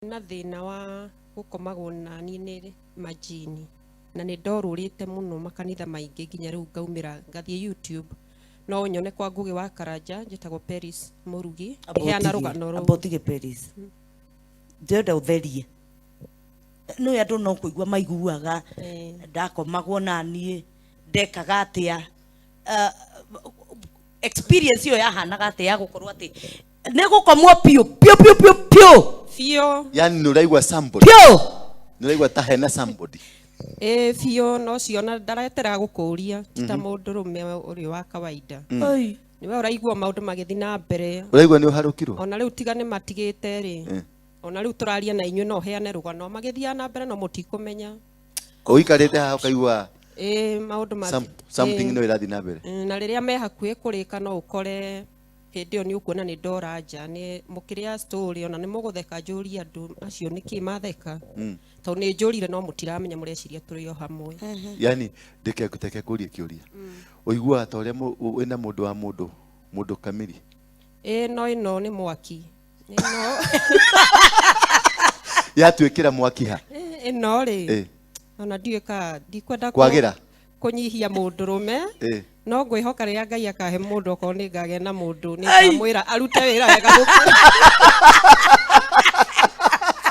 na thina wa gukomagwo na ni ni majini na ni ndorurite muno makanitha maingi nginya riu ngaumira ngathie YouTube no nyone kwa Ngugi wa Karanja njitagwo Paris Murugi heana rugano ru Abotige Paris ndenda utherie no andu no kuigua maiguaga ndakomagwo na nie ndekaga atia experience yo yahanaga atia gukorwo ati negukomwo pio yani nuraigwa somebody nuraigwa ta hena somebody fio no ciona ndaretera gukuria tita mundu rume uri wa kawaida niwe uraigwa maundu magithi na mbere uraigwa ni uharukirwo ona riu tigane matigite ri ona riu turaria na inyu no heane rugano magithia na mbere no mutikumenya uikarite ha ukaigwa maundu something no irathi na mbere na riria me hakuhe kurika no ukore hindi ni ukuona ni ndora nja ni mukiria story ona ni mugutheka njuri andu acio niki matheka to ni njurire no mutiramenya mureciria turi o hamwe yani ndeke guteke kuria kiuria uigua ta uria wina mundu wa mundu kamili no ino ni mwaki no yatwikira mwaki ha no ri ona ndiweka ndikwenda kwagira kunyihia mundu rume no ngwihoka ria Ngai akahe mundu ko ni ngage na mundu ni ngamwira arute wira wega